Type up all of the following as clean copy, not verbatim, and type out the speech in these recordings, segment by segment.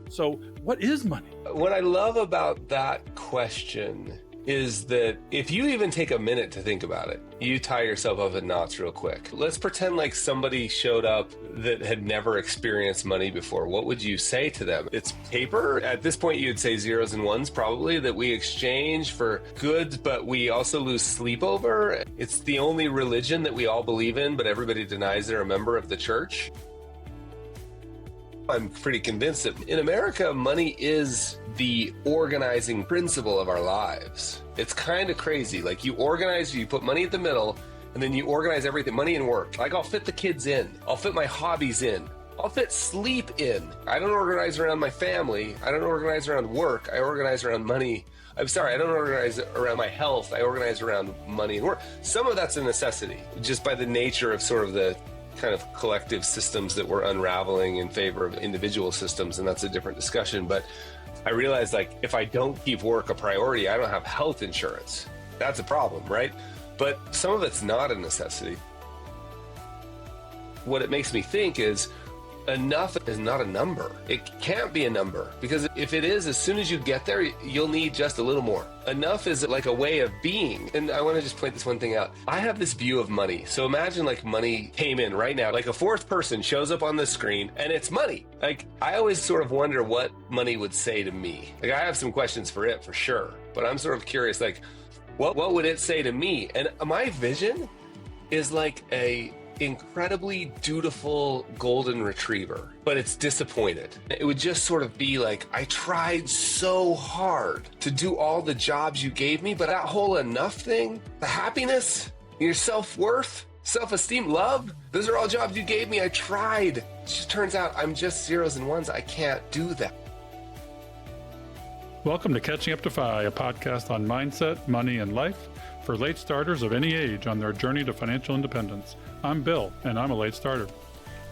So what is money? What I love about that question is that if you even take a minute to think about it, you tie yourself up in knots real quick. Let's pretend like somebody showed up that had never experienced money before. What would you say to them? It's paper. At this point, you'd say zeros and ones probably that we exchange for goods, but we also lose sleep over. It's the only religion that we all believe in, but everybody denies they're a member of the church. I'm pretty convinced that in America, money is the organizing principle of our lives. It's kind of crazy. Like you organize, you put money at the middle, and then you organize everything, money and work. Like I'll fit the kids in. I'll fit my hobbies in. I'll fit sleep in. I don't organize around my family. I don't organize around work. I organize around money. I'm sorry, I don't organize around my health. I organize around money and work. Some of that's a necessity, just by the nature of sort of the kind of collective systems that we're unraveling in favor of individual systems, and that's a different discussion. But I realized, like, if I don't keep work a priority, I don't have health insurance. That's a problem, right? But some of it's not a necessity. What it makes me think is enough is not a number. It can't be a number, because if it is, as soon as you get there, you'll need just a little more. Enough is like a way of being. And I want to just point this one thing out. I have this view of money. So imagine like money came in right now, like a fourth person shows up on the screen and it's money. Like I always sort of wonder what money would say to me. Like I have some questions for it for sure, but I'm sort of curious, like what would it say to me? And my vision is like a incredibly dutiful golden retriever, but it's disappointed. It would just sort of be like, I tried so hard to do all the jobs you gave me, but that whole enough thing, the happiness, your self-worth, self-esteem, love, those are all jobs you gave me. I tried. It just turns out I'm just zeros and ones. I can't do that. Welcome to Catching Up to Fi, a podcast on mindset, money, and life for late starters of any age on their journey to financial independence. I'm Bill, and I'm a late starter.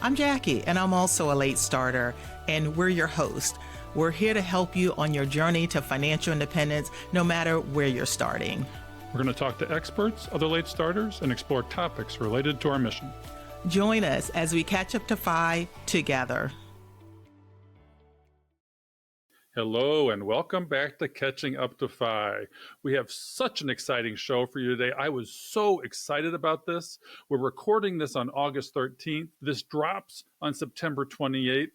I'm Jackie, and I'm also a late starter, and we're your host. We're here to help you on your journey to financial independence, no matter where you're starting. We're going to talk to experts, other late starters, and explore topics related to our mission. Join us as we catch up to Fi together. Hello and welcome back to Catching Up to Fi. We have such an exciting show for you today. I was so excited about this. We're recording this on August 13th. This drops on September 28th.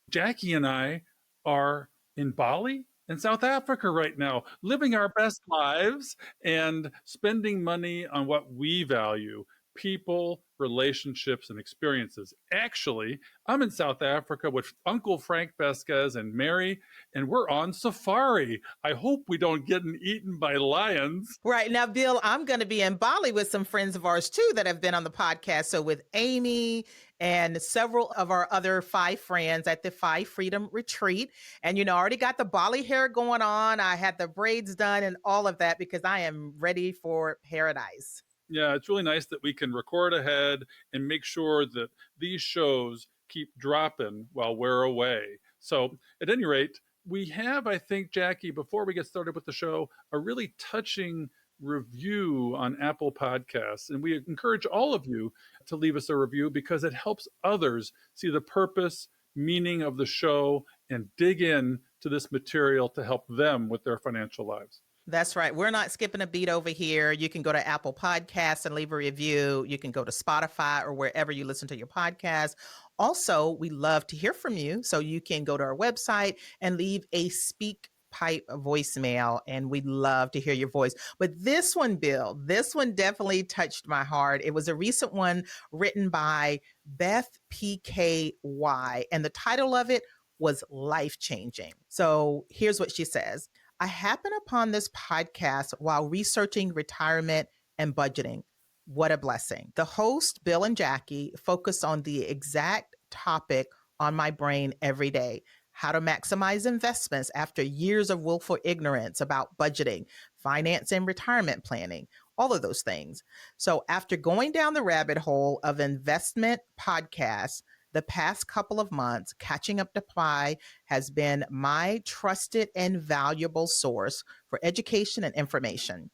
Jackie and I are in Bali in South Africa right now, living our best lives and spending money on what we value: people, relationships, and experiences. Actually, I'm in South Africa with Uncle Frank Vasquez and Mary, and we're on safari. I hope we don't get eaten by lions. Right. Now, Bill, I'm going to be in Bali with some friends of ours, too, that have been on the podcast. So with Amy and several of our other Fi friends at the Fi Freedom Retreat. And, you know, I already got the Bali hair going on. I had the braids done and all of that because I am ready for paradise. Yeah, it's really nice that we can record ahead and make sure that these shows keep dropping while we're away. So at any rate, we have, I think, Jackie, before we get started with the show, a really touching review on Apple Podcasts. And we encourage all of you to leave us a review because it helps others see the purpose, meaning of the show, and dig in to this material to help them with their financial lives. That's right. We're not skipping a beat over here. You can go to Apple Podcasts and leave a review. You can go to Spotify or wherever you listen to your podcast. Also, we love to hear from you. So you can go to our website and leave a speak pipe voicemail, and we'd love to hear your voice. But this one, Bill, this one definitely touched my heart. It was a recent one written by Beth PKY, and the title of it was Life-Changing. So here's what she says. I happened upon this podcast while researching retirement and budgeting. What a blessing. The host, Bill and Jackie, focus on the exact topic on my brain every day: how to maximize investments after years of willful ignorance about budgeting, finance, and retirement planning, all of those things. So after going down the rabbit hole of investment podcasts, the past couple of months, Catching Up to Fi has been my trusted and valuable source for education and information.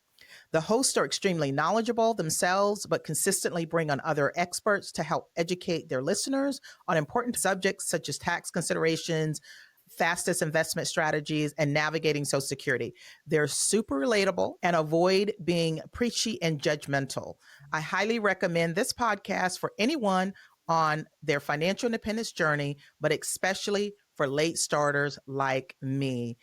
The hosts are extremely knowledgeable themselves, but consistently bring on other experts to help educate their listeners on important subjects such as tax considerations, fastest investment strategies, and navigating Social Security. They're super relatable and avoid being preachy and judgmental. I highly recommend this podcast for anyone on their financial independence journey, but especially for late starters like me.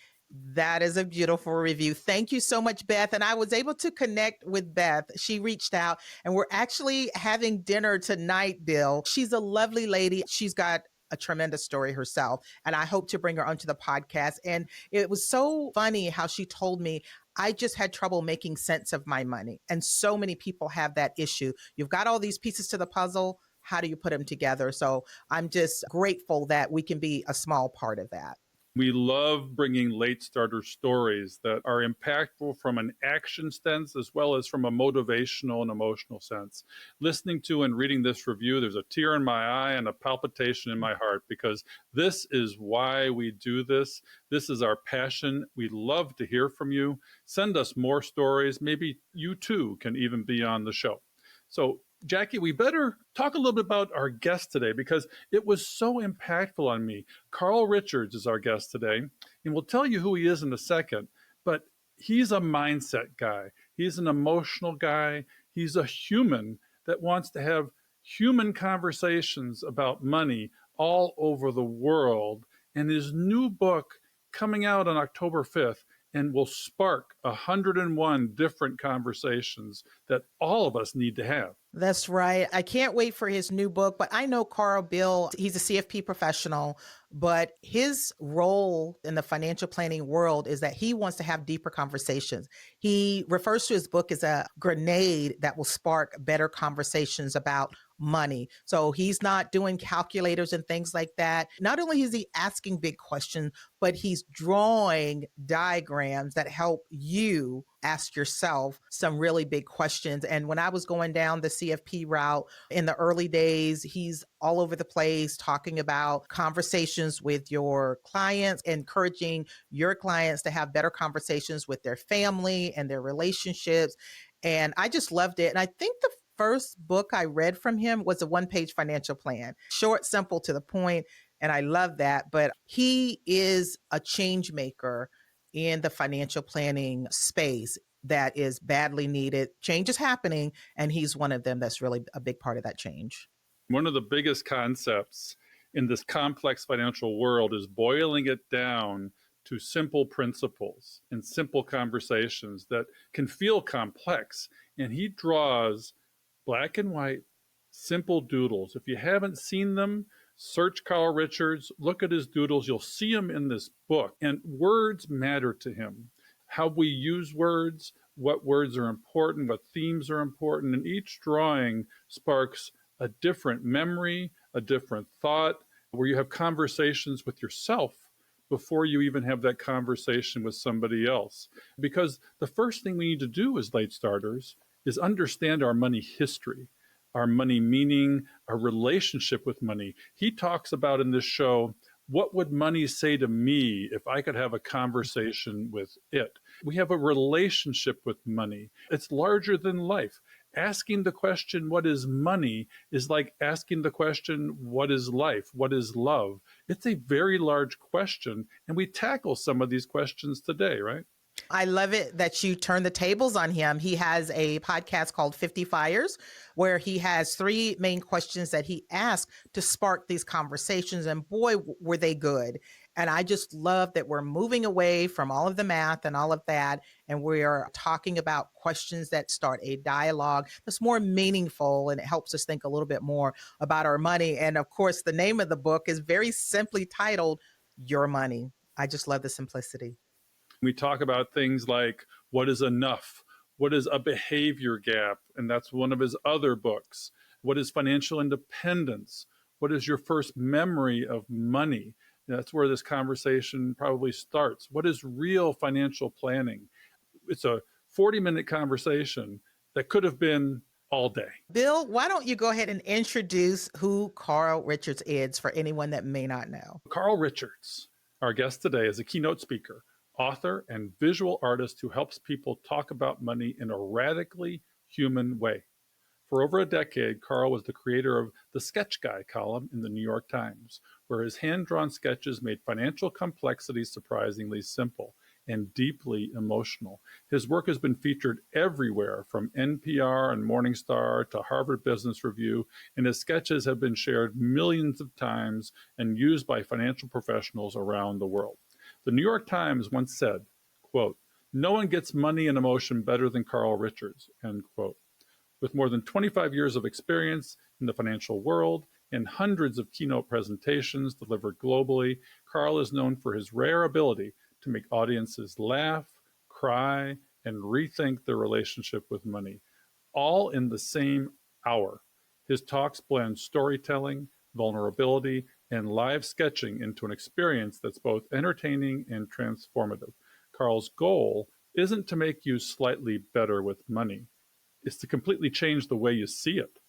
That is a beautiful review. Thank you so much, Beth. And I was able to connect with Beth. She reached out and we're actually having dinner tonight, Bill. She's a lovely lady. She's got a tremendous story herself. And I hope to bring her onto the podcast. And it was so funny how she told me, I just had trouble making sense of my money. And so many people have that issue. You've got all these pieces to the puzzle. How do you put them together? So I'm just grateful that we can be a small part of that. We love bringing late starter stories that are impactful from an action sense as well as from a motivational and emotional sense. Listening to and reading this review, there's a tear in my eye and a palpitation in my heart because this is why we do this. This is our passion. We love to hear from you. Send us more stories. Maybe you too can even be on the show. So Jackie, we better talk a little bit about our guest today because it was so impactful on me. Carl Richards is our guest today, and we'll tell you who he is in a second, but he's a mindset guy. He's an emotional guy. He's a human that wants to have human conversations about money all over the world. And his new book coming out on October 5th and will spark 101 different conversations that all of us need to have. That's right. I can't wait for his new book, but I know Carl Bill, he's a CFP professional, but his role in the financial planning world is that he wants to have deeper conversations. He refers to his book as a grenade that will spark better conversations about money. So he's not doing calculators and things like that. Not only is he asking big questions, but he's drawing diagrams that help you ask yourself some really big questions. And when I was going down the CFP route in the early days, he's all over the place talking about conversations with your clients, encouraging your clients to have better conversations with their family and their relationships. And I just loved it. And I think the first book I read from him was a one-page financial plan, short, simple, to the point. And I love that. But he is a change maker in the financial planning space that is badly needed. Change is happening, and he's one of them that's really a big part of that change. One of the biggest concepts in this complex financial world is boiling it down to simple principles and simple conversations that can feel complex. And he draws black and white, simple doodles. If you haven't seen them, search Carl Richards, look at his doodles. You'll see them in this book. And words matter to him. How we use words, what words are important, what themes are important. And each drawing sparks a different memory, a different thought, where you have conversations with yourself before you even have that conversation with somebody else. Because the first thing we need to do as late starters is understand our money history, our money meaning, our relationship with money. He talks about in this show, what would money say to me if I could have a conversation with it? We have a relationship with money. It's larger than life. Asking the question, what is money, is like asking the question, what is life? What is love? It's a very large question, and we tackle some of these questions today, right? I love it that you turn the tables on him. He has a podcast called 50 Fires, where he has three main questions that he asks to spark these conversations. And boy, were they good. And I just love that we're moving away from all of the math and all of that. And we're talking about questions that start a dialogue that's more meaningful, and it helps us think a little bit more about our money. And of course, the name of the book is very simply titled Your Money. I just love the simplicity. We talk about things like what is enough? What is a behavior gap? And that's one of his other books. What is financial independence? What is your first memory of money? That's where this conversation probably starts. What is real financial planning? It's a 40-minute conversation that could have been all day. Bill, why don't you go ahead and introduce who Carl Richards is for anyone that may not know? Carl Richards, our guest today, is a keynote speaker, author, and visual artist who helps people talk about money in a radically human way. For over a decade, Carl was the creator of the Sketch Guy column in the New York Times, where his hand-drawn sketches made financial complexity surprisingly simple and deeply emotional. His work has been featured everywhere, from NPR and Morningstar to Harvard Business Review, and his sketches have been shared millions of times and used by financial professionals around the world. The New York Times once said, quote, "No one gets money and emotion better than Carl Richards," end quote. With more than 25 years of experience in the financial world and hundreds of keynote presentations delivered globally, Carl is known for his rare ability to make audiences laugh, cry, and rethink their relationship with money, all in the same hour. His talks blend storytelling, vulnerability, and live sketching into an experience that's both entertaining and transformative. Carl's goal isn't to make you slightly better with money, it's to completely change the way you see it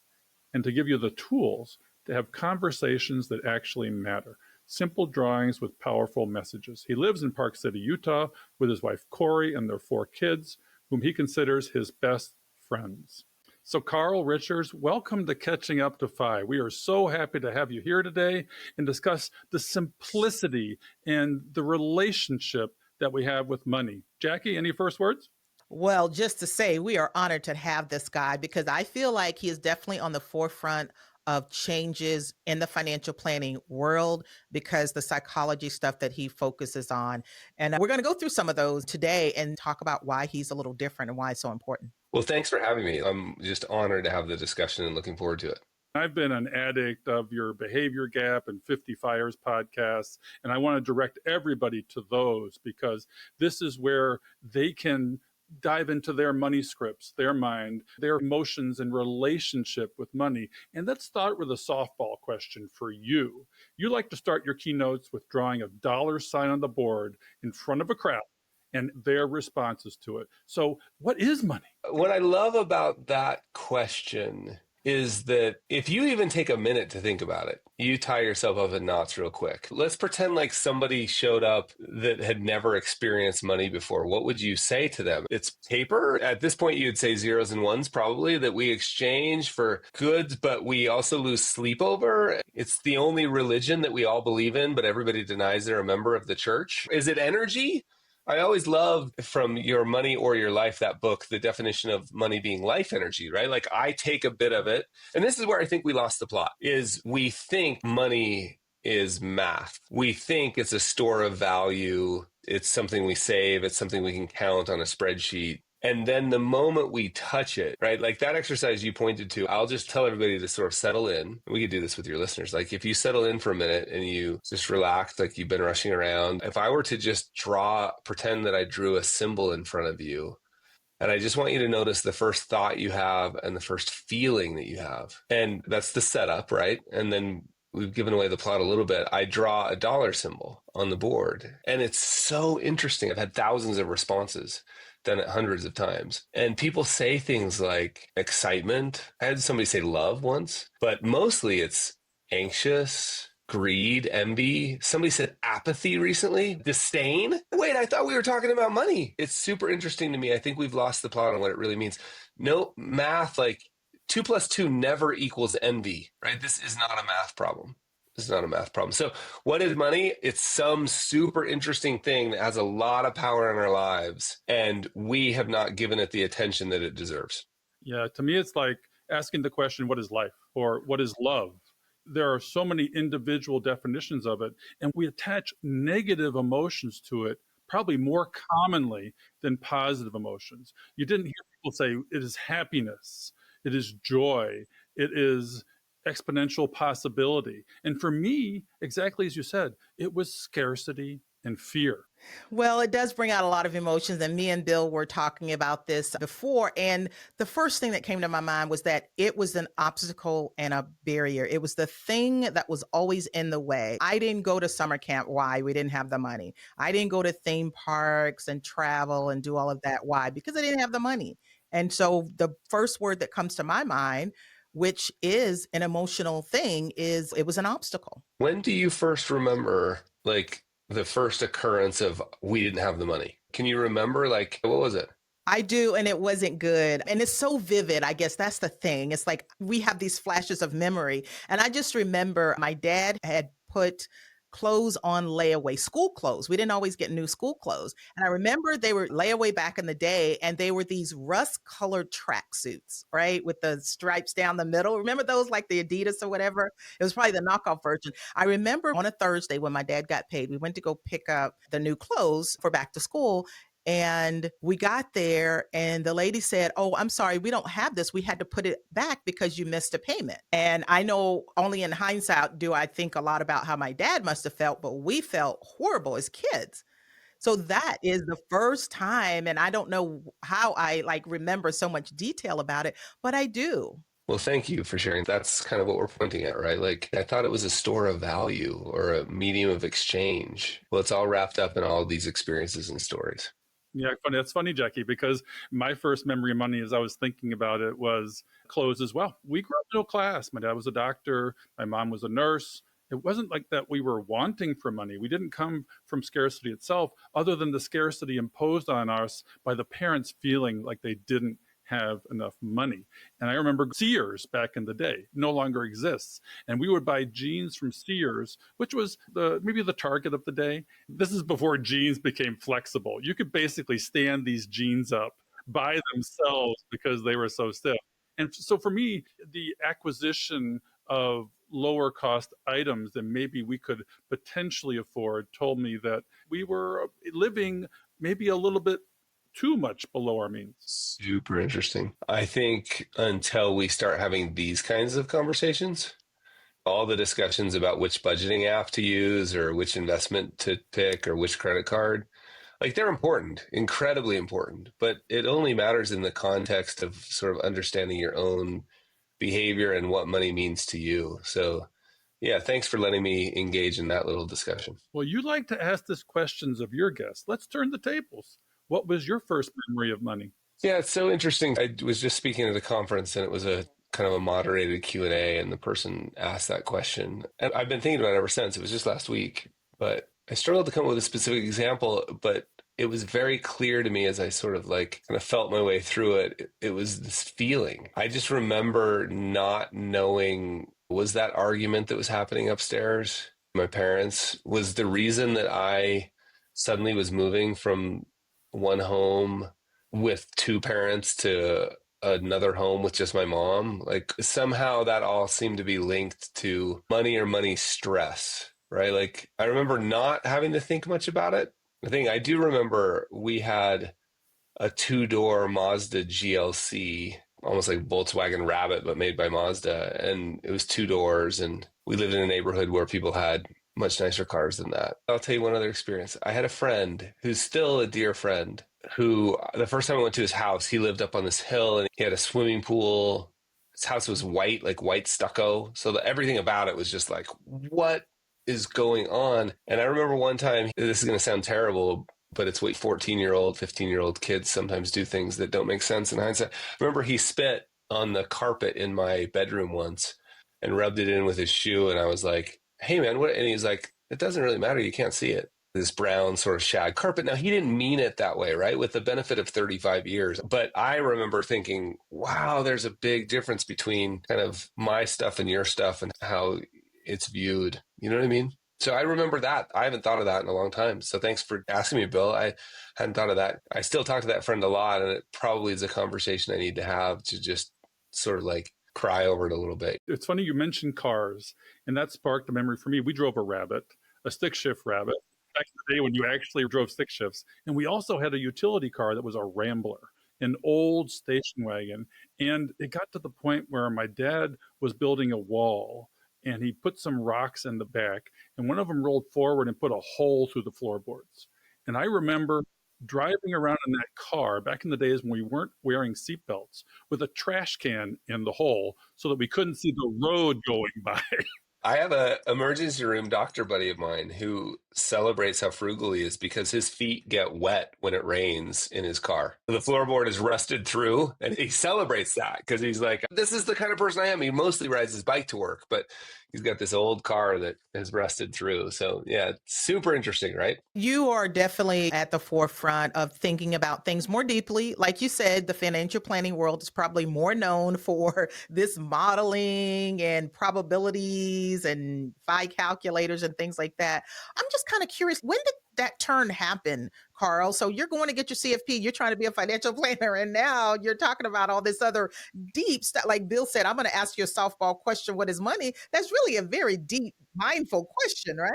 and to give you the tools to have conversations that actually matter. Simple drawings with powerful messages. He lives in Park City, Utah, with his wife Corey and their 4 kids, whom he considers his best friends. So, Carl Richards, welcome to Catching Up to Fi. We are so happy to have you here today and discuss the simplicity and the relationship that we have with money. Jackie, any first words? Well, just to say, we are honored to have this guy because I feel like he is definitely on the forefront of changes in the financial planning world because the psychology stuff that he focuses on. And we're going to go through some of those today and talk about why he's a little different and why it's so important. Well, thanks for having me. I'm just honored to have the discussion and looking forward to it. I've been an addict of your Behavior Gap and 50 Fires podcasts, and I want to direct everybody to those because this is where they can dive into their money scripts, their mind, their emotions and relationship with money. And let's start with a softball question for you. You like to start your keynotes with drawing a dollar sign on the board in front of a crowd and their responses to it. So what is money? What I love about that question is that if you even take a minute to think about it, you tie yourself up in knots real quick. Let's pretend like somebody showed up that had never experienced money before. What would you say to them? It's paper. At this point, you'd say zeros and ones probably that we exchange for goods, but we also lose sleep over. It's the only religion that we all believe in, but everybody denies they're a member of the church. Is it energy? I always love from Your Money or Your Life, that book, the definition of money being life energy, right? Like I take a bit of it. And this is where I think we lost the plot is we think money is math. We think it's a store of value. It's something we save. It's something we can count on a spreadsheet. And then the moment we touch it, right? Like that exercise you pointed to, I'll just tell everybody to sort of settle in. We could do this with your listeners. Like if you settle in for a minute and you just relax, like you've been rushing around. If I were to just pretend that I drew a symbol in front of you, and I just want you to notice the first thought you have and the first feeling that you have. And that's the setup, right? And then we've given away the plot a little bit. I draw a dollar symbol on the board. And it's so interesting. I've had thousands of responses, done it hundreds of times. And people say things like excitement. I had somebody say love once, but mostly it's anxious, greed, envy. Somebody said apathy recently, disdain. Wait, I thought we were talking about money. It's super interesting to me. I think we've lost the plot on what it really means. No math, like 2 + 2 never equals envy, right? This is not a math problem. This is not a math problem. So what is money? It's some super interesting thing that has a lot of power in our lives, and we have not given it the attention that it deserves. Yeah, to me, it's like asking the question, what is life? Or what is love? There are so many individual definitions of it, and we attach negative emotions to it probably more commonly than positive emotions. You didn't hear people say it is happiness, it is joy, it is exponential possibility. And for me, exactly as you said, it was scarcity and fear. Well, it does bring out a lot of emotions. And me and Bill were talking about this before. And the first thing that came to my mind was that it was an obstacle and a barrier. It was the thing that was always in the way. I didn't go to summer camp. Why? We didn't have the money. I didn't go to theme parks and travel and do all of that. Why? Because I didn't have the money. And so the first word that comes to my mind, which is an emotional thing, is it was an obstacle. When do you first remember, like, the first occurrence of we didn't have the money? Can you remember, like, what was it? I do, and it wasn't good. And it's so vivid. I guess that's the thing. It's like we have these flashes of memory. And I just remember my dad had put clothes on layaway, school clothes. We didn't always get new school clothes. And I remember they were layaway back in the day, and they were these rust colored tracksuits, right? With the stripes down the middle. Remember those, like the Adidas or whatever? It was probably the knockoff version. I remember on a Thursday when my dad got paid, we went to go pick up the new clothes for back to school. And we got there, and the lady said, "Oh, I'm sorry, we don't have this. We had to put it back because you missed a payment." And I know only in hindsight do I think a lot about how my dad must have felt, but we felt horrible as kids. So that is the first time, and I don't know how I like remember so much detail about it, but I do. Well, thank you for sharing. That's kind of what we're pointing at, right? Like, I thought it was a store of value or a medium of exchange. Well, it's all wrapped up in all these experiences and stories. Yeah, funny. That's funny, Jackie, because my first memory of money as I was thinking about it was clothes as well. We grew up middle class. My dad was a doctor. My mom was a nurse. It wasn't like that we were wanting for money. We didn't come from scarcity itself, other than the scarcity imposed on us by the parents feeling like they didn't have enough money. And I remember Sears back in the day no longer exists. And we would buy jeans from Sears, which was maybe the Target of the day. This is before jeans became flexible. You could basically stand these jeans up by themselves because they were so stiff. And so for me, the acquisition of lower cost items than maybe we could potentially afford told me that we were living maybe a little bit too much below our means. Super interesting. I think until we start having these kinds of conversations, all the discussions about which budgeting app to use or which investment to pick or which credit card, like they're important, incredibly important, but it only matters in the context of sort of understanding your own behavior and what money means to you. So yeah, thanks for letting me engage in that little discussion. Well, you like to ask these questions of your guests. Let's turn the tables. What was your first memory of money? Yeah, it's so interesting. I was just speaking at a conference and it was a kind of a moderated Q&A and the person asked that question. And I've been thinking about it ever since. It was just last week, but I struggled to come up with a specific example, but it was very clear to me as I sort of like kind of felt my way through it. It was this feeling. I just remember not knowing, was that argument that was happening upstairs, my parents, was the reason that I suddenly was moving from one home with two parents to another home with just my mom. Like somehow that all seemed to be linked to money or money stress, right? Like I remember not having to think much about it. I think I do remember we had a two-door Mazda GLC, almost like Volkswagen Rabbit, but made by Mazda. And it was two doors. And we lived in a neighborhood where people had much nicer cars than that. I'll tell you one other experience. I had a friend who's still a dear friend who the first time I went to his house, he lived up on this hill and he had a swimming pool. His house was white, like white stucco. So everything about it was just like, what is going on? And I remember one time, this is going to sound terrible, but it's what 14-year-old, 15-year-old kids sometimes do things that don't make sense in hindsight. I remember he spit on the carpet in my bedroom once and rubbed it in with his shoe. And I was like, hey man, what? And he's like, it doesn't really matter. You can't see it. This brown sort of shag carpet. Now, he didn't mean it that way, right? With the benefit of 35 years. But I remember thinking, wow, there's a big difference between kind of my stuff and your stuff and how it's viewed. You know what I mean? So I remember that. I haven't thought of that in a long time. So thanks for asking me, Bill. I hadn't thought of that. I still talk to that friend a lot, and it probably is a conversation I need to have to just sort of like cry over it a little bit. It's funny you mentioned cars, and that sparked a memory for me. We drove a Rabbit, a stick shift Rabbit, back in the day when you actually drove stick shifts. And we also had a utility car that was a Rambler, an old station wagon. And it got to the point where my dad was building a wall, and he put some rocks in the back, and one of them rolled forward and put a hole through the floorboards. And I remember driving around in that car back in the days when we weren't wearing seatbelts with a trash can in the hole so that we couldn't see the road going by. I have an emergency room doctor buddy of mine who celebrates how frugal he is because his feet get wet when it rains in his car. The floorboard is rusted through, and he celebrates that because he's like, this is the kind of person I am. He mostly rides his bike to work, but He's got this old car that has rusted through. So yeah, super interesting, right? You are definitely at the forefront of thinking about things more deeply. Like you said, the financial planning world is probably more known for this modeling and probabilities and phi calculators and things like that. I'm just kind of curious, when did that turn happen, Carl? So you're going to get your CFP, you're trying to be a financial planner, and now you're talking about all this other deep stuff. Like Bill said, I'm going to ask you a softball question: what is money? That's really a very deep, mindful question, right?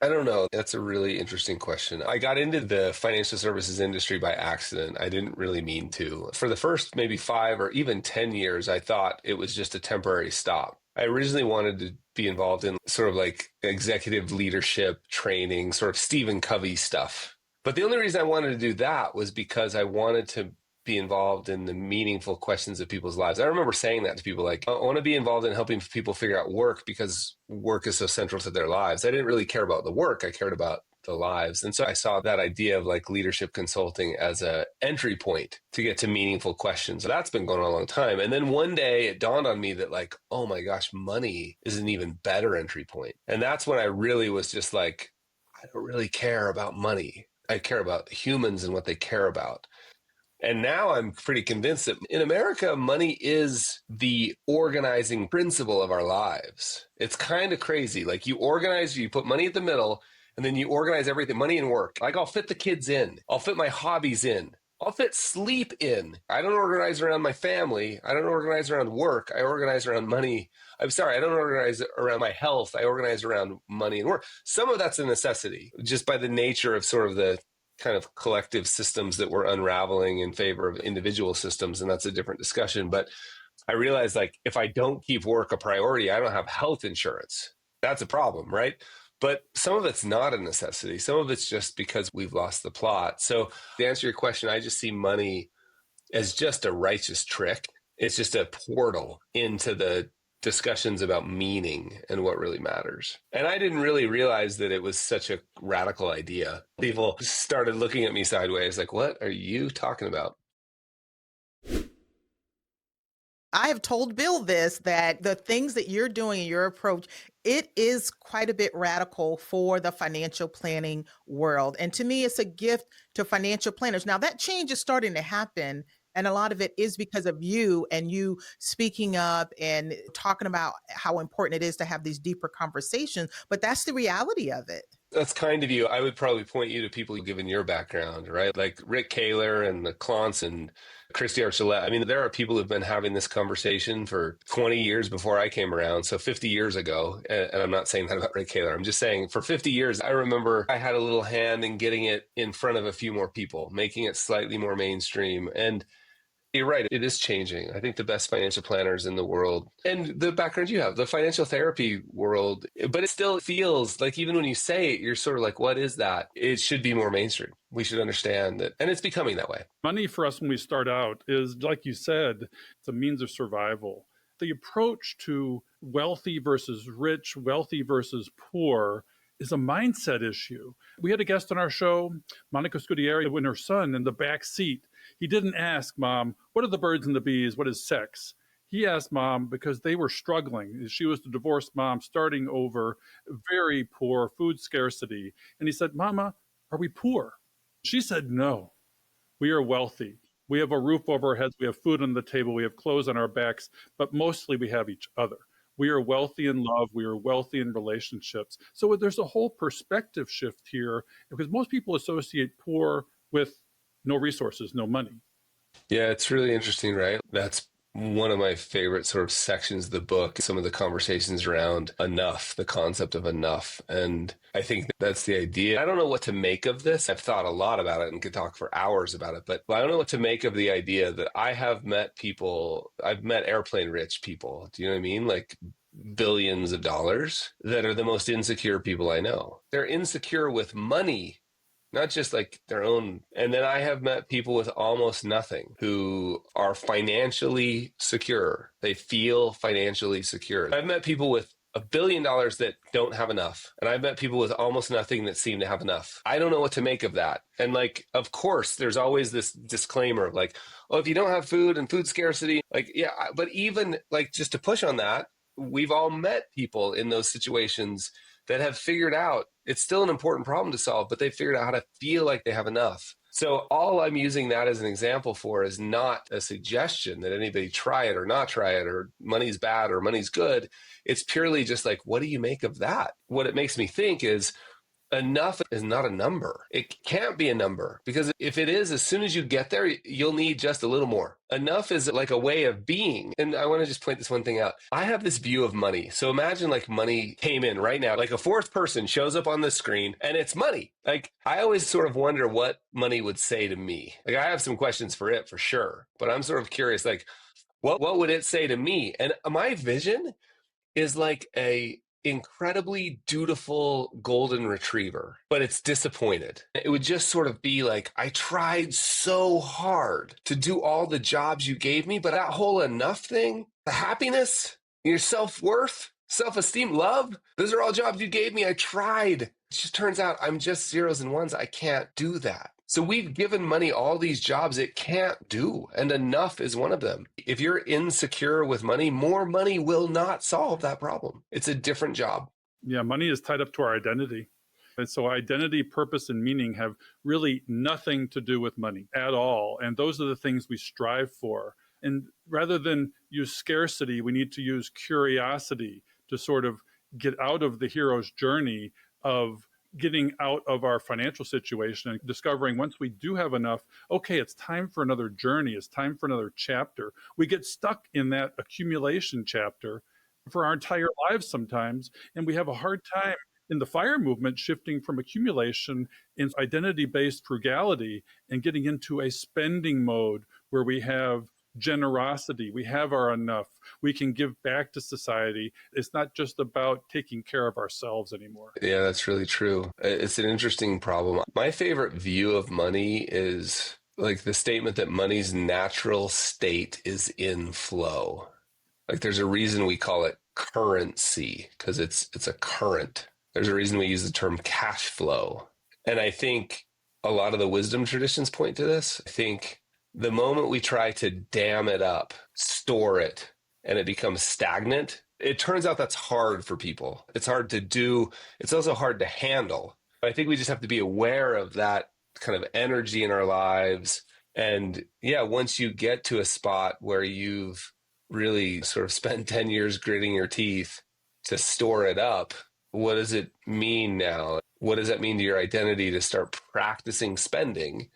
I don't know. That's a really interesting question. I got into the financial services industry by accident. I didn't really mean to. For the first maybe 5 or even 10 years, I thought it was just a temporary stop. I originally wanted to be involved in sort of like executive leadership training, sort of Stephen Covey stuff. But the only reason I wanted to do that was because I wanted to be involved in the meaningful questions of people's lives. I remember saying that to people, like, I want to be involved in helping people figure out work because work is so central to their lives. I didn't really care about the work. I cared about the lives. And so I saw that idea of like leadership consulting as a entry point to get to meaningful questions. That's been going on a long time. And then one day it dawned on me that like, oh my gosh, money is an even better entry point. And that's when I really was just like, I don't really care about money. I care about humans and what they care about. And now I'm pretty convinced that in America, money is the organizing principle of our lives. It's kind of crazy. Like you organize, you put money at the middle, and then you organize everything, money and work. Like I'll fit the kids in. I'll fit my hobbies in. I'll fit sleep in. I don't organize around my family. I don't organize around work. I organize around money. I'm sorry, I don't organize around my health. I organize around money and work. Some of that's a necessity, just by the nature of sort of the kind of collective systems that we're unraveling in favor of individual systems. And that's a different discussion. But I realized like, if I don't keep work a priority, I don't have health insurance. That's a problem, right? But some of it's not a necessity. Some of it's just because we've lost the plot. So to answer your question, I just see money as just a righteous trick. It's just a portal into the discussions about meaning and what really matters. And I didn't really realize that it was such a radical idea. People started looking at me sideways like, what are you talking about? I have told Bill this, that the things that you're doing in your approach, it is quite a bit radical for the financial planning world. And to me, it's a gift to financial planners. Now, that change is starting to happen. And a lot of it is because of you and you speaking up and talking about how important it is to have these deeper conversations. But that's the reality of it. That's kind of you. I would probably point you to people given your background, right? Like Rick Kaler and the Clonts and Christy Archulette. I mean, there are people who've been having this conversation for 20 years before I came around. So 50 years ago, and I'm not saying that about Rick Kaler. I'm just saying for 50 years, I remember I had a little hand in getting it in front of a few more people, making it slightly more mainstream. And you're right. It is changing. I think the best financial planners in the world and the background you have, the financial therapy world, but it still feels like even when you say it, you're sort of like, what is that? It should be more mainstream. We should understand that. And it's becoming that way. Money for us when we start out is, like you said, it's a means of survival. The approach to wealthy versus rich, wealthy versus poor is a mindset issue. We had a guest on our show, Monica Scudieri, when her son in the back seat, he didn't ask Mom, what are the birds and the bees? What is sex? He asked Mom because they were struggling. She was the divorced mom starting over, very poor, food scarcity. And he said, Mama, are we poor? She said, no, we are wealthy. We have a roof over our heads. We have food on the table. We have clothes on our backs, but mostly we have each other. We are wealthy in love. We are wealthy in relationships. So there's a whole perspective shift here because most people associate poor with no resources, no money. Yeah, it's really interesting, right? That's one of my favorite sort of sections of the book, some of the conversations around enough, the concept of enough. And I think that's the idea. I don't know what to make of this. I've thought a lot about it and could talk for hours about it, but I don't know what to make of the idea that I have met people, I've met airplane rich people. Do you know what I mean? Like billions of dollars that are the most insecure people I know. They're insecure with money, not just like their own. And then I have met people with almost nothing who are financially secure. They feel financially secure. I've met people with $1 billion that don't have enough. And I've met people with almost nothing that seem to have enough. I don't know what to make of that. And like, of course, there's always this disclaimer of like, oh, if you don't have food and food scarcity, like, yeah, but even like just to push on that, We've all met people in those situations that have figured out it's still an important problem to solve, but they figured out how to feel like they have enough. So all I'm using that as an example for is not a suggestion that anybody try it or not try it, or money's bad or money's good. It's purely just like, what do you make of that? What it makes me think is, enough is not a number. It can't be a number, because if it is, as soon as you get there, you'll need just a little more. Enough is like a way of being. And I want to just point this one thing out. I have this view of money. So imagine like money came in right now, like a fourth person shows up on the screen and it's money. Like I always sort of wonder what money would say to me. Like I have some questions for it for sure, but I'm sort of curious, like what would it say to me? And my vision is like a incredibly dutiful golden retriever, but it's disappointed. It would just sort of be like, I tried so hard to do all the jobs you gave me, but that whole enough thing, the happiness, your self-worth, self-esteem, love, those are all jobs you gave me. I tried. It just turns out I'm just zeros and ones. I can't do that. So we've given money all these jobs it can't do, and enough is one of them. If you're insecure with money, more money will not solve that problem. It's a different job. Yeah, money is tied up to our identity. And so identity, purpose, and meaning have really nothing to do with money at all. And those are the things we strive for. And rather than use scarcity, we need to use curiosity to sort of get out of the hero's journey of getting out of our financial situation and discovering once we do have enough, okay, it's time for another journey. It's time for another chapter. We get stuck in that accumulation chapter for our entire lives sometimes, and we have a hard time in the FIRE movement shifting from accumulation in identity-based frugality and getting into a spending mode where we have generosity, we have our enough, we can give back to society. It's not just about taking care of ourselves anymore. Yeah, that's really true. It's an interesting problem. My favorite view of money is like the statement that money's natural state is in flow. Like there's a reason we call it currency, because it's a current. There's a reason we use the term cash flow. And I think a lot of the wisdom traditions point to this. I think the moment we try to dam it up, store it, and it becomes stagnant, it turns out that's hard for people. It's hard to do. It's also hard to handle. I think we just have to be aware of that kind of energy in our lives. And yeah, once you get to a spot where you've really sort of spent 10 years gritting your teeth to store it up, what does it mean now? What does that mean to your identity to start practicing spending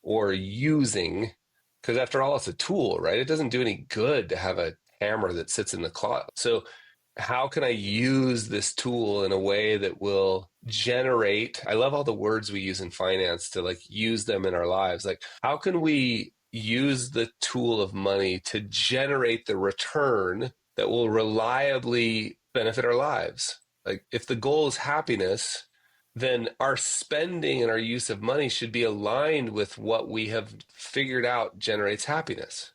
or using? Because after all, it's a tool, right? It doesn't do any good to have a hammer that sits in the closet. So how can I use this tool in a way that will generate? I love all the words we use in finance to like use them in our lives. Like, how can we use the tool of money to generate the return that will reliably benefit our lives? Like, if the goal is happiness, then our spending and our use of money should be aligned with what we have figured out generates happiness.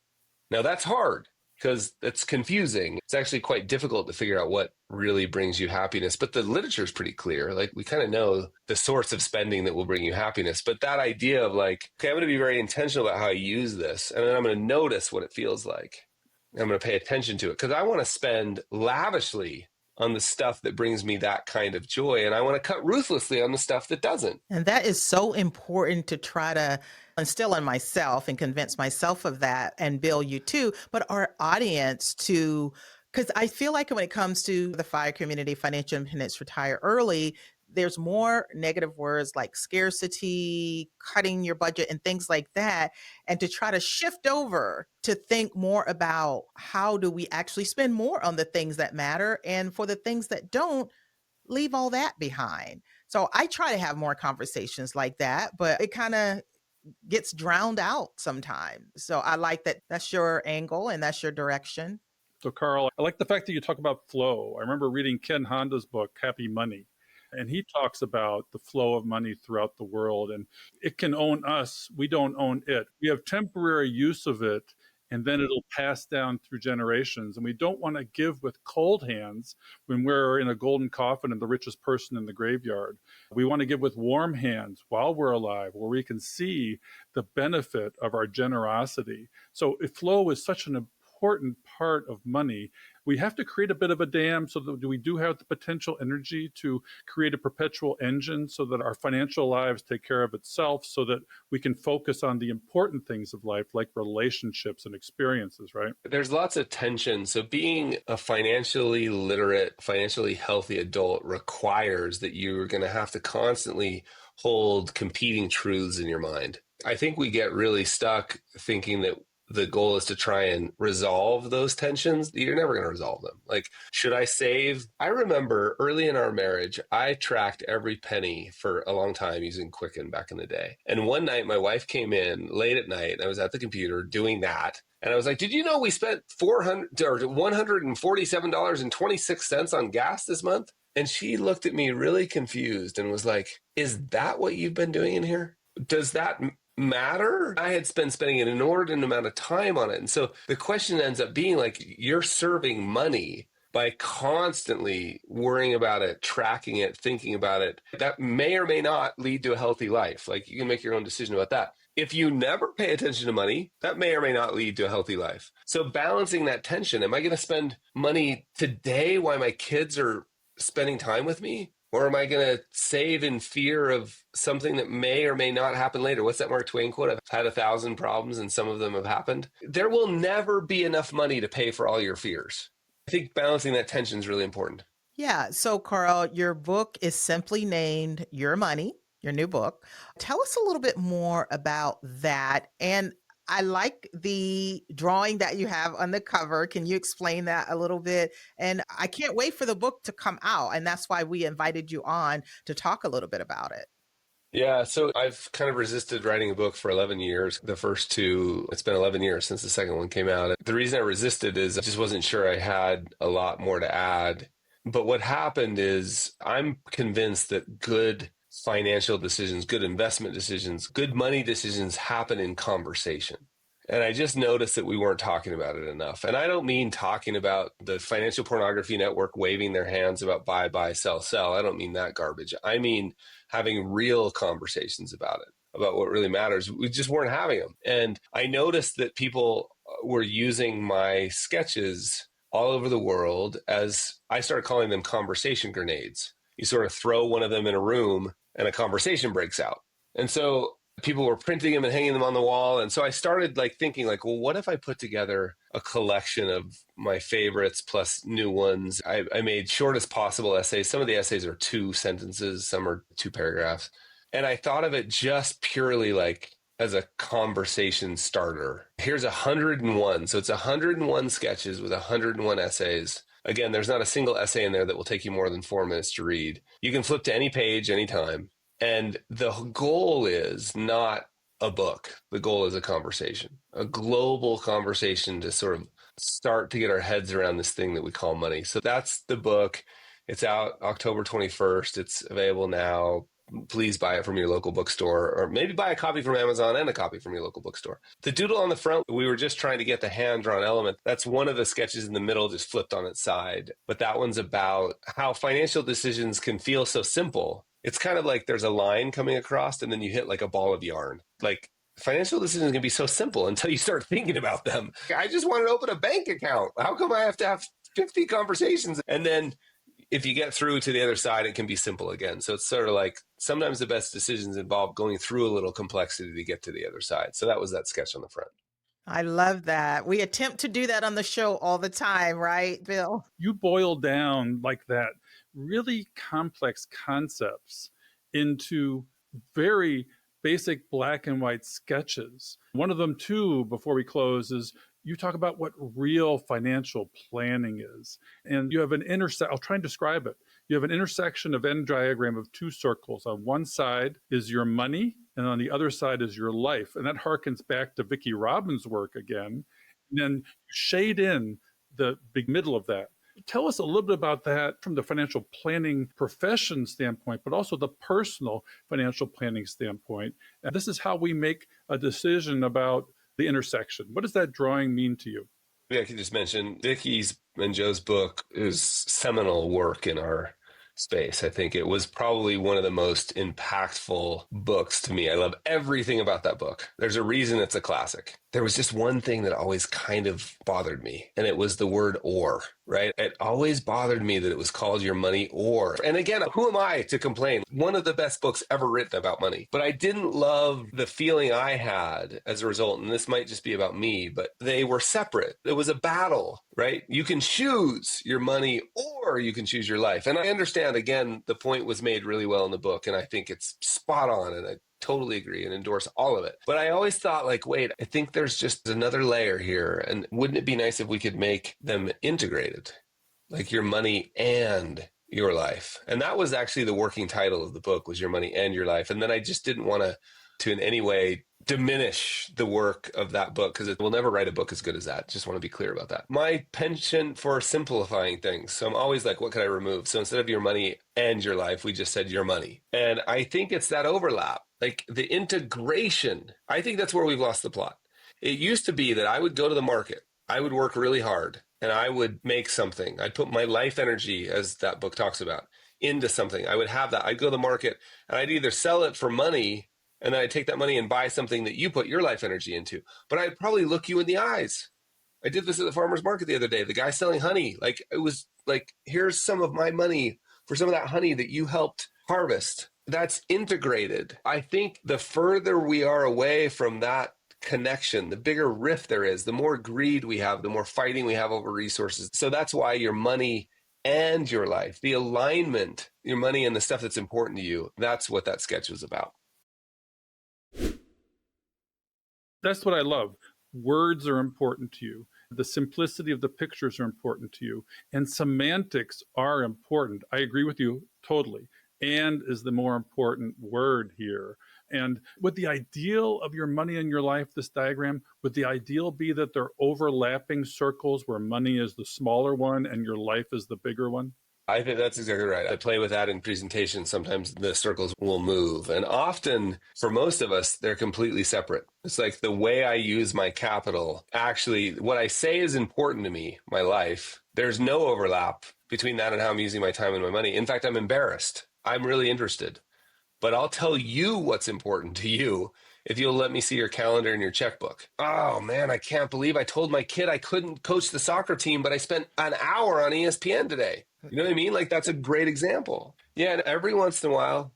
Now, that's hard because it's confusing. It's actually quite difficult to figure out what really brings you happiness. But the literature is pretty clear. Like, we kind of know the sorts of spending that will bring you happiness. But that idea of like, okay, I'm going to be very intentional about how I use this, and then I'm going to notice what it feels like. I'm going to pay attention to it because I want to spend lavishly on the stuff that brings me that kind of joy. And I want to cut ruthlessly on the stuff that doesn't. And that is so important to try to instill in myself and convince myself of that, and Bill, you too, but our audience too, because I feel like when it comes to the FIRE community, financial independence, retire early, there's more negative words like scarcity, cutting your budget, and things like that. And to try to shift over to think more about how do we actually spend more on the things that matter, and for the things that don't, leave all that behind. So I try to have more conversations like that, but it kind of gets drowned out sometimes. So I like that that's your angle and that's your direction. So, Carl, I like the fact that you talk about flow. I remember reading Ken Honda's book, Happy Money, and he talks about the flow of money throughout the world, and it can own us. We don't own it. We have temporary use of it, and then it'll pass down through generations. And we don't want to give with cold hands when we're in a golden coffin and the richest person in the graveyard. We want to give with warm hands while we're alive, where we can see the benefit of our generosity. So flow is such an important part of money. we have to create a bit of a dam so that we do have the potential energy to create a perpetual engine so that our financial lives take care of itself, so that we can focus on the important things of life like relationships and experiences, right? There's lots of tension. So being a financially literate, financially healthy adult requires that you're going to have to constantly hold competing truths in your mind. I think we get really stuck thinking that the goal is to try and resolve those tensions. You're never going to resolve them. Like, should I save? I remember early in our marriage, I tracked every penny for a long time using Quicken back in the day. And one night, my wife came in late at night, and I was at the computer doing that. And I was like, did you know we spent $147.26 on gas this month? And she looked at me really confused and was like, is that what you've been doing in here? Does that matter? I had been spending an inordinate amount of time on it. And so the question ends up being like, you're serving money by constantly worrying about it, tracking it, thinking about it. That may or may not lead to a healthy life. Like, you can make your own decision about that. If you never pay attention to money, that may or may not lead to a healthy life. So balancing that tension, am I going to spend money today while my kids are spending time with me? Or am I going to save in fear of something that may or may not happen later? What's that Mark Twain quote? I've had 1,000 problems and some of them have happened. There will never be enough money to pay for all your fears. I think balancing that tension is really important. Yeah. So, Carl, your book is simply named Your Money, your new book. Tell us a little bit more about that. And I like the drawing that you have on the cover. Can you explain that a little bit? And I can't wait for the book to come out. And that's why we invited you on to talk a little bit about it. Yeah, so I've kind of resisted writing a book for 11 years. The first two, it's been 11 years since the second one came out. The reason I resisted is I just wasn't sure I had a lot more to add. But what happened is I'm convinced that good financial decisions, good investment decisions, good money decisions happen in conversation. And I just noticed that we weren't talking about it enough. And I don't mean talking about the financial pornography network waving their hands about buy, buy, sell, sell. I don't mean that garbage. I mean having real conversations about it, about what really matters. We just weren't having them. And I noticed that people were using my sketches all over the world as I started calling them conversation grenades. You sort of throw one of them in a room and a conversation breaks out. And so people were printing them and hanging them on the wall. And so I started thinking well, what if I put together a collection of my favorites plus new ones? I made short as possible essays. Some of the essays are 2 sentences, some are 2 paragraphs. And I thought of it just purely as a conversation starter. Here's 101. So it's 101 sketches with 101 essays. Again, there's not a single essay in there that will take you more than 4 minutes to read. You can flip to any page, anytime. And the goal is not a book. The goal is a conversation, a global conversation to sort of start to get our heads around this thing that we call money. So that's the book. It's out October 21st. It's available now. Please buy it from your local bookstore, or maybe buy a copy from Amazon and a copy from your local bookstore. The doodle on the front, we were just trying to get the hand-drawn element. That's one of the sketches in the middle, just flipped on its side. But that one's about how financial decisions can feel so simple. It's kind of like there's a line coming across and then you hit a ball of yarn. Financial decisions can be so simple until you start thinking about them. I just wanted to open a bank account. How come I have to have 50 conversations? And then if you get through to the other side, it can be simple again. So it's sort of sometimes the best decisions involve going through a little complexity to get to the other side. So that was that sketch on the front. I love that. We attempt to do that on the show all the time, right, Bill? You boil down that really complex concepts into very basic black and white sketches. One of them, too, before we close, is you talk about what real financial planning is. And you have an I'll try and describe it. You have an intersection, a Venn diagram of 2 circles. On one side is your money, and on the other side is your life. And that harkens back to Vicki Robbins' work again. And then you shade in the big middle of that. Tell us a little bit about that from the financial planning profession standpoint, but also the personal financial planning standpoint. And this is how we make a decision about the intersection. What does that drawing mean to you? Yeah, I can just mention Vicki's and Joe's book is seminal work in our space. I think it was probably one of the most impactful books to me. I love everything about that book. There's a reason it's a classic. There was just one thing that always kind of bothered me, and it was the word or. right? It always bothered me that it was called Your Money Or. And again, who am I to complain? One of the best books ever written about money. But I didn't love the feeling I had as a result. And this might just be about me, but they were separate. It was a battle, right? You can choose your money or you can choose your life. And I understand, again, the point was made really well in the book. And I think it's spot on. And I totally agree and endorse all of it. But I always thought, like, wait, I think there's just another layer here. And wouldn't it be nice if we could make them integrated, like your money and your life? And that was actually the working title of the book, was Your Money and Your Life. And then I just didn't want to in any way diminish the work of that book, because we'll never write a book as good as that. Just want to be clear about that. My penchant for simplifying things. So I'm always like, what could I remove? So instead of Your Money and Your Life, we just said Your Money. And I think it's that overlap, like the integration. I think that's where we've lost the plot. It used to be that I would go to the market, I would work really hard, and I would make something. I'd put my life energy, as that book talks about, into something. I would have that. I'd go to the market and I'd either sell it for money, and then I'd take that money and buy something that you put your life energy into. But I'd probably look you in the eyes. I did this at the farmer's market the other day. The guy selling honey, like, it was like, here's some of my money for some of that honey that you helped harvest. That's integrated. I think the further we are away from that connection, the bigger rift there is, the more greed we have, the more fighting we have over resources. So that's why your money and your life, the alignment, your money and the stuff that's important to you, that's what that sketch was about. That's what I love. Words are important to you. The simplicity of the pictures are important to you. And semantics are important. I agree with you totally. And is the more important word here. And would the ideal of your money and your life, this diagram, would the ideal be that they're overlapping circles where money is the smaller one and your life is the bigger one? I think that's exactly right. I play with that in presentations. Sometimes the circles will move. And often, for most of us, they're completely separate. It's like the way I use my capital. Actually, what I say is important to me, my life, there's no overlap between that and how I'm using my time and my money. In fact, I'm embarrassed. I'm really interested. But I'll tell you what's important to you if you'll let me see your calendar and your checkbook. Oh, man, I can't believe I told my kid I couldn't coach the soccer team, but I spent an hour on ESPN today. You know what I mean? Like, that's a great example. Yeah, and every once in a while,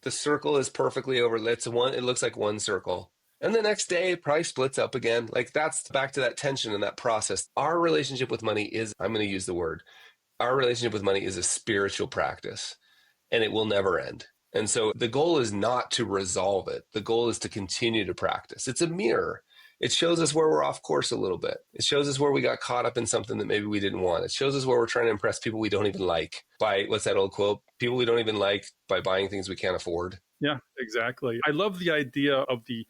the circle is perfectly overlit. It looks like one circle. And the next day, it probably splits up again. Like, that's back to that tension and that process. Our relationship with money is, I'm going to use the word, our relationship with money is a spiritual practice, and it will never end. And so the goal is not to resolve it. The goal is to continue to practice. It's a mirror. It shows us where we're off course a little bit. It shows us where we got caught up in something that maybe we didn't want. It shows us where we're trying to impress people we don't even like by, what's that old quote? People we don't even like by buying things we can't afford. Yeah, exactly. I love the idea of the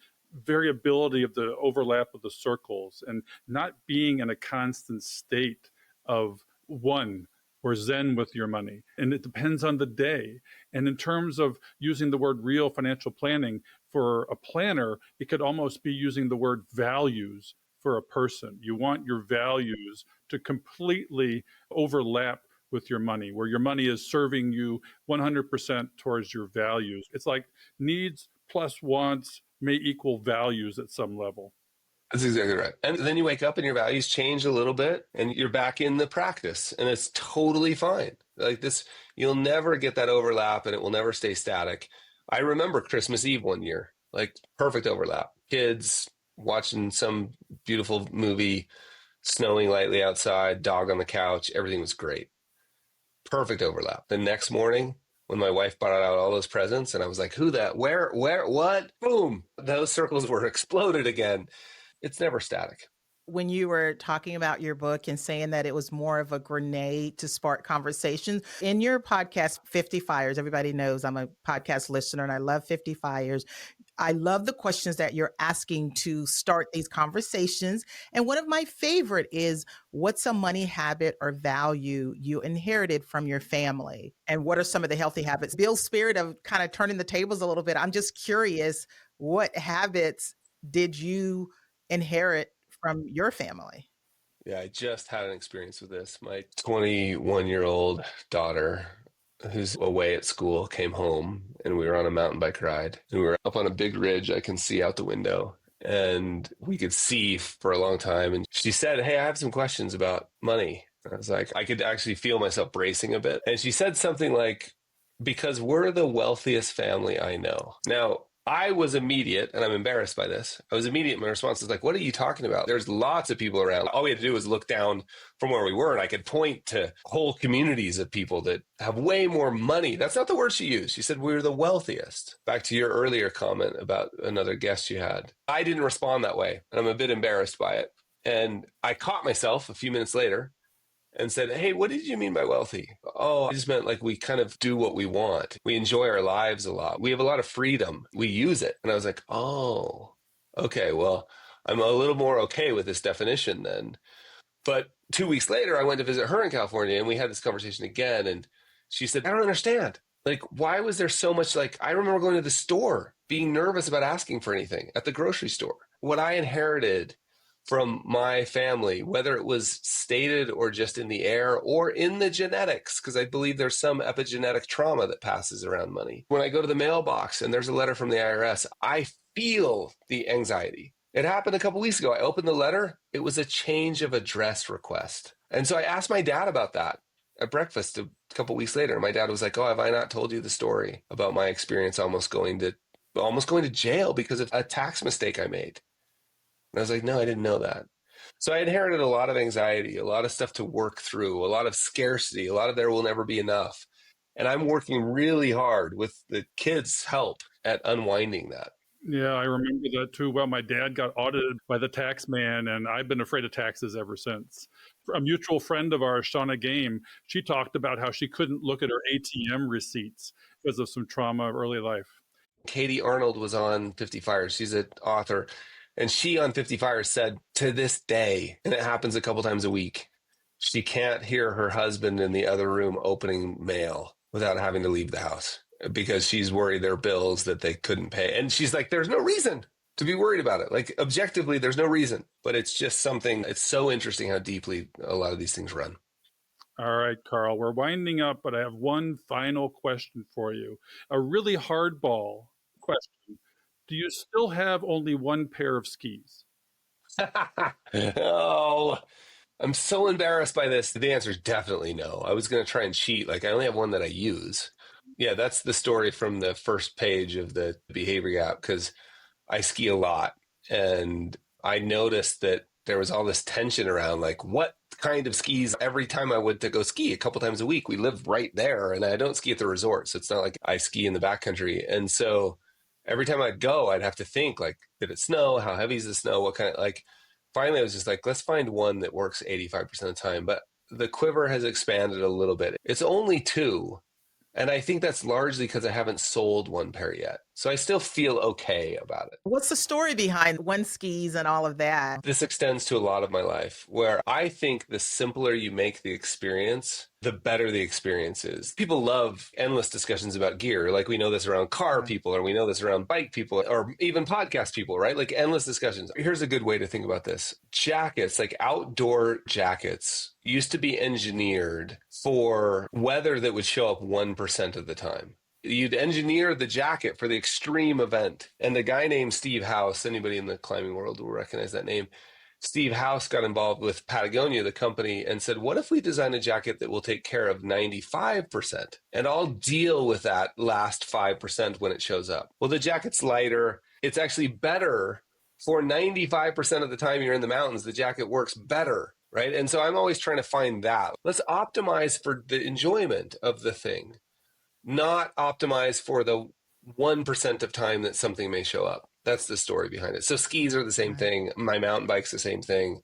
variability of the overlap of the circles and not being in a constant state of one or zen with your money. And it depends on the day. And in terms of using the word real financial planning, for a planner, it could almost be using the word values for a person. You want your values to completely overlap with your money, where your money is serving you 100% towards your values. It's like needs plus wants may equal values at some level. That's exactly right. And then you wake up and your values change a little bit and you're back in the practice, and it's totally fine. Like this, you'll never get that overlap and it will never stay static. I remember Christmas Eve one year, like perfect overlap. Kids watching some beautiful movie, snowing lightly outside, dog on the couch. Everything was great. Perfect overlap. The next morning, when my wife brought out all those presents and I was like, who that, where, what? Boom. Those circles were exploded again. It's never static. When you were talking about your book and saying that it was more of a grenade to spark conversations, in your podcast, 50 Fires, everybody knows I'm a podcast listener and I love 50 Fires. I love the questions that you're asking to start these conversations. And one of my favorite is, what's a money habit or value you inherited from your family? And what are some of the healthy habits? Bill's spirit of kind of turning the tables a little bit. I'm just curious, what habits did you inherit from your family? Yeah, I just had an experience with this. My 21-year-old daughter, who's away at school, came home and we were on a mountain bike ride. And we were up on a big ridge I can see out the window. And we could see for a long time. And she said, hey, I have some questions about money. I was like, I could actually feel myself bracing a bit. And she said something like, because we're the wealthiest family I know. Now, I was immediate, and I'm embarrassed by this. I was immediate. My response was like, what are you talking about? There's lots of people around. All we had to do was look down from where we were, and I could point to whole communities of people that have way more money. That's not the word she used. She said, we're the wealthiest. Back to your earlier comment about another guest you had. I didn't respond that way, and I'm a bit embarrassed by it. And I caught myself a few minutes later and said, hey, what did you mean by wealthy? Oh, I just meant like we kind of do what we want. We enjoy our lives a lot. We have a lot of freedom. We use it. And I was like, oh, okay, well, I'm a little more okay with this definition then. But 2 weeks later, I went to visit her in California and we had this conversation again. And she said, I don't understand. Like, why was there so much like, I remember going to the store, being nervous about asking for anything at the grocery store. What I inherited from my family, whether it was stated or just in the air or in the genetics, because I believe there's some epigenetic trauma that passes around money. When I go to the mailbox and there's a letter from the IRS, I feel the anxiety. It happened a couple weeks ago. I opened the letter. It was a change of address request. And so I asked my dad about that at breakfast a couple weeks later. My dad was like, oh, have I not told you the story about my experience almost going to jail because of a tax mistake I made? And I was like, no, I didn't know that. So I inherited a lot of anxiety, a lot of stuff to work through, a lot of scarcity, a lot of there will never be enough. And I'm working really hard with the kids' help at unwinding that. Yeah, I remember that too. Well, my dad got audited by the tax man, and I've been afraid of taxes ever since. A mutual friend of ours, Shauna Game, she talked about how she couldn't look at her ATM receipts because of some trauma of early life. Katie Arnold was on 50 Fires. She's an author. And she on 50 Fires said to this day, and it happens a couple times a week, she can't hear her husband in the other room opening mail without having to leave the house because she's worried there are bills that they couldn't pay. And she's like, there's no reason to be worried about it. Like, objectively, there's no reason. But it's just something, it's so interesting how deeply a lot of these things run. All right, Carl, we're winding up, but I have one final question for you. A really hardball question. Do you still have only one pair of skis? Oh, I'm so embarrassed by this. The answer is definitely no. I was going to try and cheat. Like, I only have one that I use. Yeah, that's the story from the first page of the behavior app, because I ski a lot. And I noticed that there was all this tension around, like, what kind of skis every time I went to go ski a couple times a week. We live right there, and I don't ski at the resort. So it's not like I ski in the backcountry. And so every time I'd go, I'd have to think, like, did it snow? How heavy is the snow? What kind of, like, finally I was just like, let's find one that works 85% of the time. But the quiver has expanded a little bit. It's only two. And I think that's largely because I haven't sold one pair yet. So I still feel okay about it. What's the story behind one skis and all of that? This extends to a lot of my life, where I think the simpler you make the experience, the better the experience is. People love endless discussions about gear. Like, we know this around car people, or we know this around bike people, or even podcast people, right? Like, endless discussions. Here's a good way to think about this. Jackets, like outdoor jackets, used to be engineered for weather that would show up 1% of the time. You'd engineer the jacket for the extreme event. And the guy named Steve House, anybody in the climbing world will recognize that name, Steve House got involved with Patagonia, the company, and said, what if we design a jacket that will take care of 95%? And I'll deal with that last 5% when it shows up. Well, the jacket's lighter. It's actually better for 95% of the time you're in the mountains. The jacket works better, right? And so I'm always trying to find that. Let's optimize for the enjoyment of the thing, not optimize for the 1% of time that something may show up. That's the story behind it. So skis are the same thing. My mountain bike's the same thing.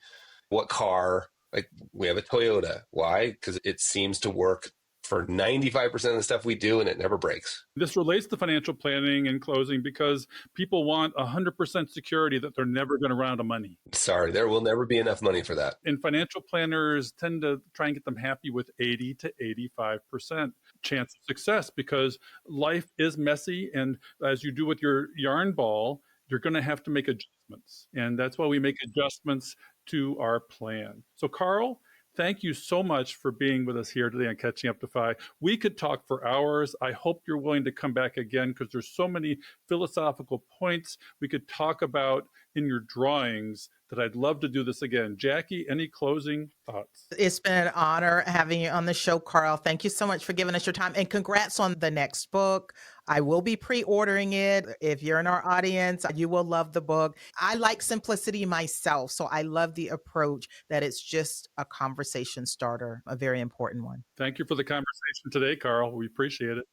What car? Like, we have a Toyota. Why? Because it seems to work for 95% of the stuff we do, and it never breaks. This relates to financial planning and closing because people want 100% security that they're never going to run out of money. Sorry, there will never be enough money for that. And financial planners tend to try and get them happy with 80 to 85% chance of success, because life is messy. And as you do with your yarn ball, you're going to have to make adjustments. And that's why we make adjustments to our plan. So, Carl, Thank you so much for being with us here today on Catching Up to Fi. We could talk for hours. I hope you're willing to come back again because there's so many philosophical points we could talk about in your drawings that I'd love to do this again. Jackie, any closing thoughts? It's been an honor having you on the show, Carl. Thank you so much for giving us your time, and congrats on the next book. I will be pre-ordering it. If you're in our audience, you will love the book. I like simplicity myself, so I love the approach that it's just a conversation starter, a very important one. Thank you for the conversation today, Carl. We appreciate it.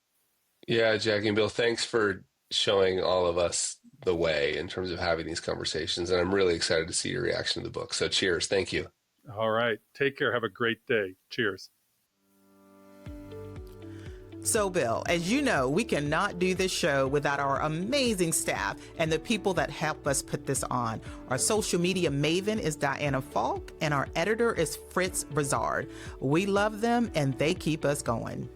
Yeah, Jackie and Bill, thanks for showing all of us the way in terms of having these conversations. And I'm really excited to see your reaction to the book. So cheers. Thank you. All right. Take care. Have a great day. Cheers. So, Bill, as you know, we cannot do this show without our amazing staff and the people that help us put this on. Our social media maven is Diana Falk, and our editor is Fritz Brizard. We love them, and they keep us going.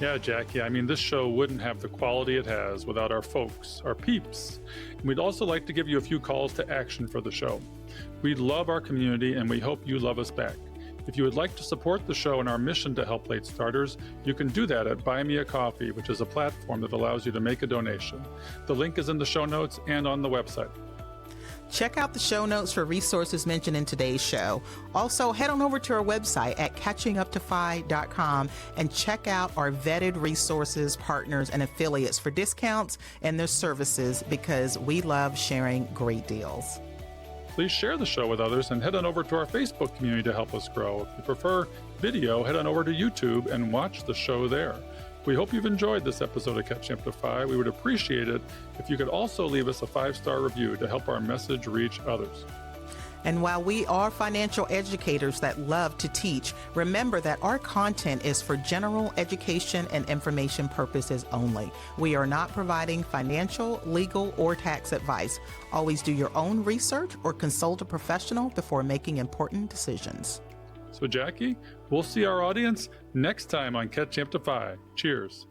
Yeah, Jackie, I mean, this show wouldn't have the quality it has without our folks, our peeps. And we'd also like to give you a few calls to action for the show. We love our community, and we hope you love us back. If you would like to support the show and our mission to help late starters, you can do that at Buy Me a Coffee, which is a platform that allows you to make a donation. The link is in the show notes and on the website. Check out the show notes for resources mentioned in today's show. Also, head on over to our website at catchinguptofi.com and check out our vetted resources, partners, and affiliates for discounts and their services, because we love sharing great deals. Please share the show with others and head on over to our Facebook community to help us grow. If you prefer video, head on over to YouTube and watch the show there. We hope you've enjoyed this episode of Catching Up to Fi. We would appreciate it if you could also leave us a 5-star review to help our message reach others. And while we are financial educators that love to teach, remember that our content is for general education and information purposes only. We are not providing financial, legal, or tax advice. Always do your own research or consult a professional before making important decisions. So, Jackie, we'll see our audience next time on Catching Up to Fi. Cheers.